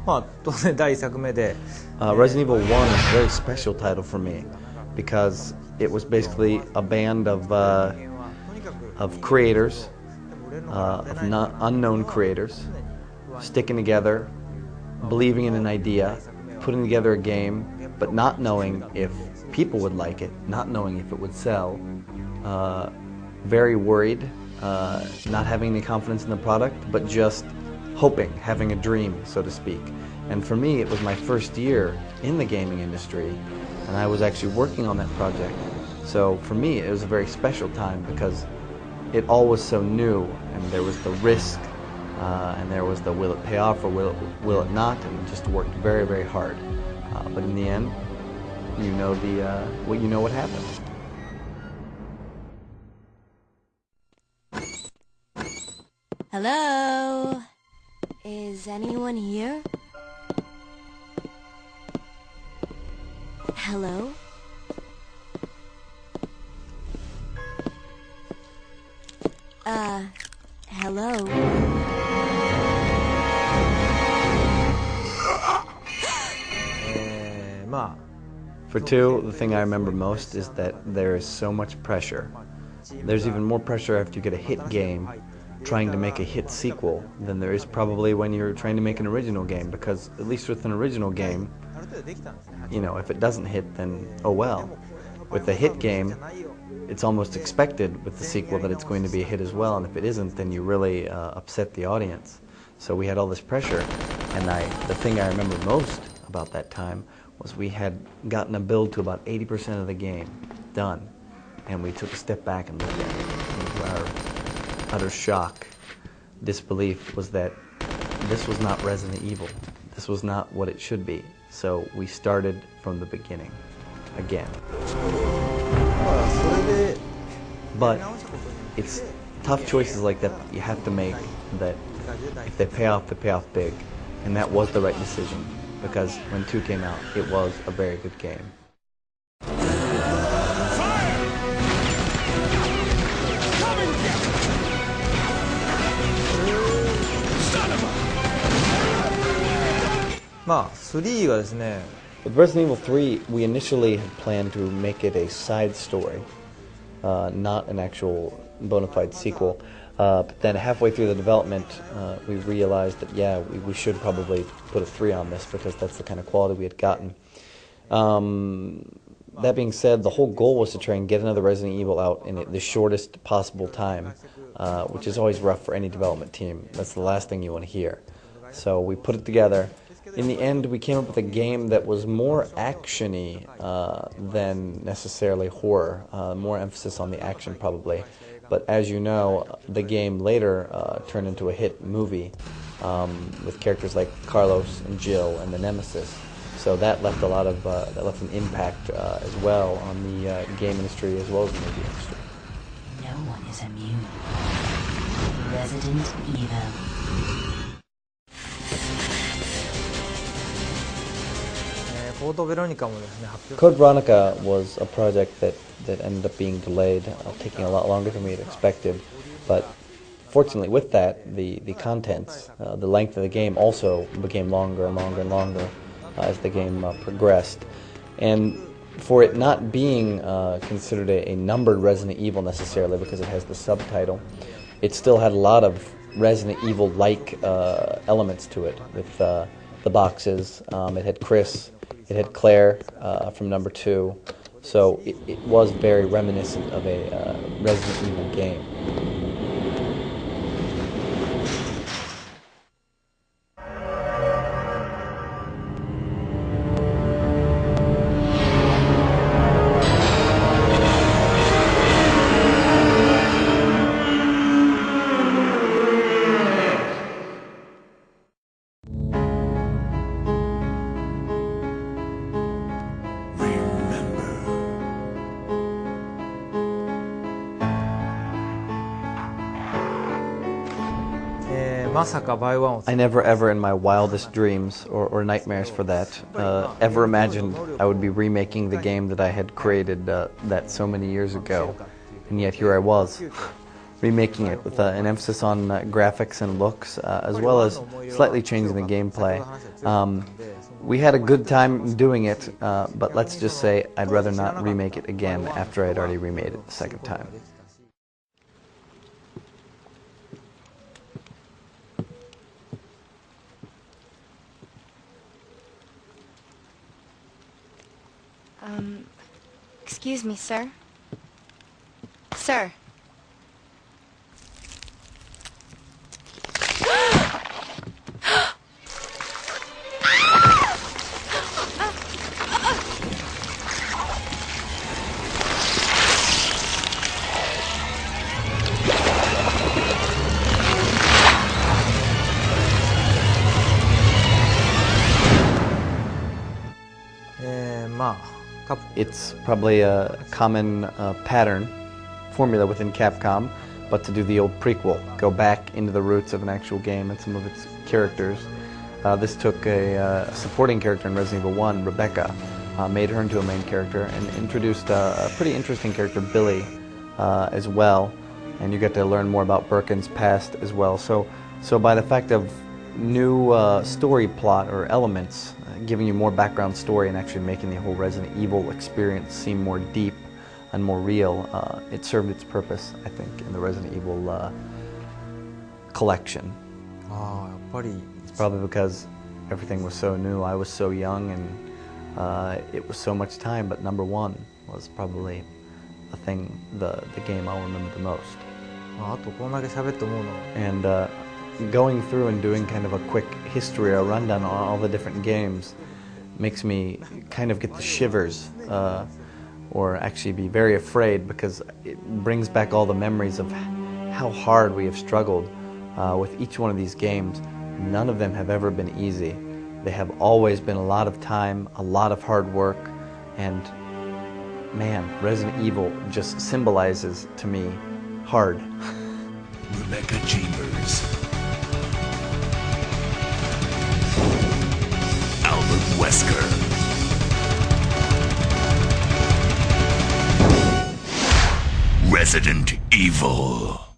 まあ当然第一作目で、Resident Evil 1 is a very special title for me because it was basically a band of creators, of not unknown creators, sticking together, believing in an idea, putting together a game, but not knowing if people would like it, not knowing if it would sell, very worried, not having any confidence in the product, but just hoping, having a dream, so to speak. And for me, it was my first year in the gaming industry, and I was actually working on that project. So for me, it was a very special time because it all was so new, and there was the risk, and there was the will it pay off or will it not, and just worked very, very hard. But in the end, you know what happened. Hello? Is anyone here? Hello? Hello? For 2, the thing I remember most is that there is so much pressure. There's even more pressure after you get a hit game trying to make a hit sequel than there is probably when you're trying to make an original game, because at least with an original game, you know, if it doesn't hit, then oh well. With a hit game, it's almost expected with the sequel that it's going to be a hit as well, and if it isn't, then you really upset the audience. So we had all this pressure, and the thing I remember most about that time was we had gotten a build to about 80% of the game done, and we took a step back and looked at it, and to our utter shock, disbelief, was that this was not Resident Evil. This was not what it should be. So we started from the beginning, again. But it's tough choices like that you have to make, that if they pay off big. And that was the right decision, because when 2 came out, it was a very good game. With Resident Evil 3, we initially had planned to make it a side story, not an actual bona fide sequel. But then halfway through the development, we realized that, yeah, we should probably put a 3 on this, because that's the kind of quality we had gotten. That being said, the whole goal was to try and get another Resident Evil out in the shortest possible time, which is always rough for any development team. That's the last thing you want to hear. So we put it together. In the end, we came up with a game that was more action-y than necessarily horror, more emphasis on the action probably. But as you know, the game later turned into a hit movie with characters like Carlos and Jill and the Nemesis. So that left an impact as well on the game industry as well as the movie industry. No one is immune. Resident Evil. Code Veronica was a project that ended up being delayed, taking a lot longer than we had expected. But fortunately with that, the contents, the length of the game also became longer and longer and longer as the game progressed. And for it not being considered a numbered Resident Evil necessarily, because it has the subtitle, it still had a lot of Resident Evil-like elements to it, with the boxes. It had Chris. It had Claire from number 2, so it was very reminiscent of a Resident Evil game. I never ever in my wildest dreams, or nightmares for that, ever imagined I would be remaking the game that I had created that so many years ago. And yet here I was, remaking it with an emphasis on graphics and looks, as well as slightly changing the gameplay. We had a good time doing it, but let's just say I'd rather not remake it again after I'd already remade it the second time. Excuse me, sir. Sir. It's probably a common pattern, formula within Capcom, but to do the old prequel, go back into the roots of an actual game and some of its characters. This took a supporting character in Resident Evil 1, Rebecca, made her into a main character, and introduced a pretty interesting character, Billy, as well, and you get to learn more about Birkin's past as well. So by the fact of new story plot or elements, giving you more background story and actually making the whole Resident Evil experience seem more deep and more real, it served its purpose, I think, in the Resident Evil collection. It's probably because everything was so new, I was so young, and it was so much time, but number one was probably the game I'll remember the most. And going through and doing kind of a quick history or rundown on all the different games makes me kind of get the shivers, or actually be very afraid, because it brings back all the memories of how hard we have struggled with each one of these games. None of them have ever been easy. They have always been a lot of time, a lot of hard work, and man, Resident Evil just symbolizes to me hard. Rebecca Chambers, Albert Wesker, Resident Evil.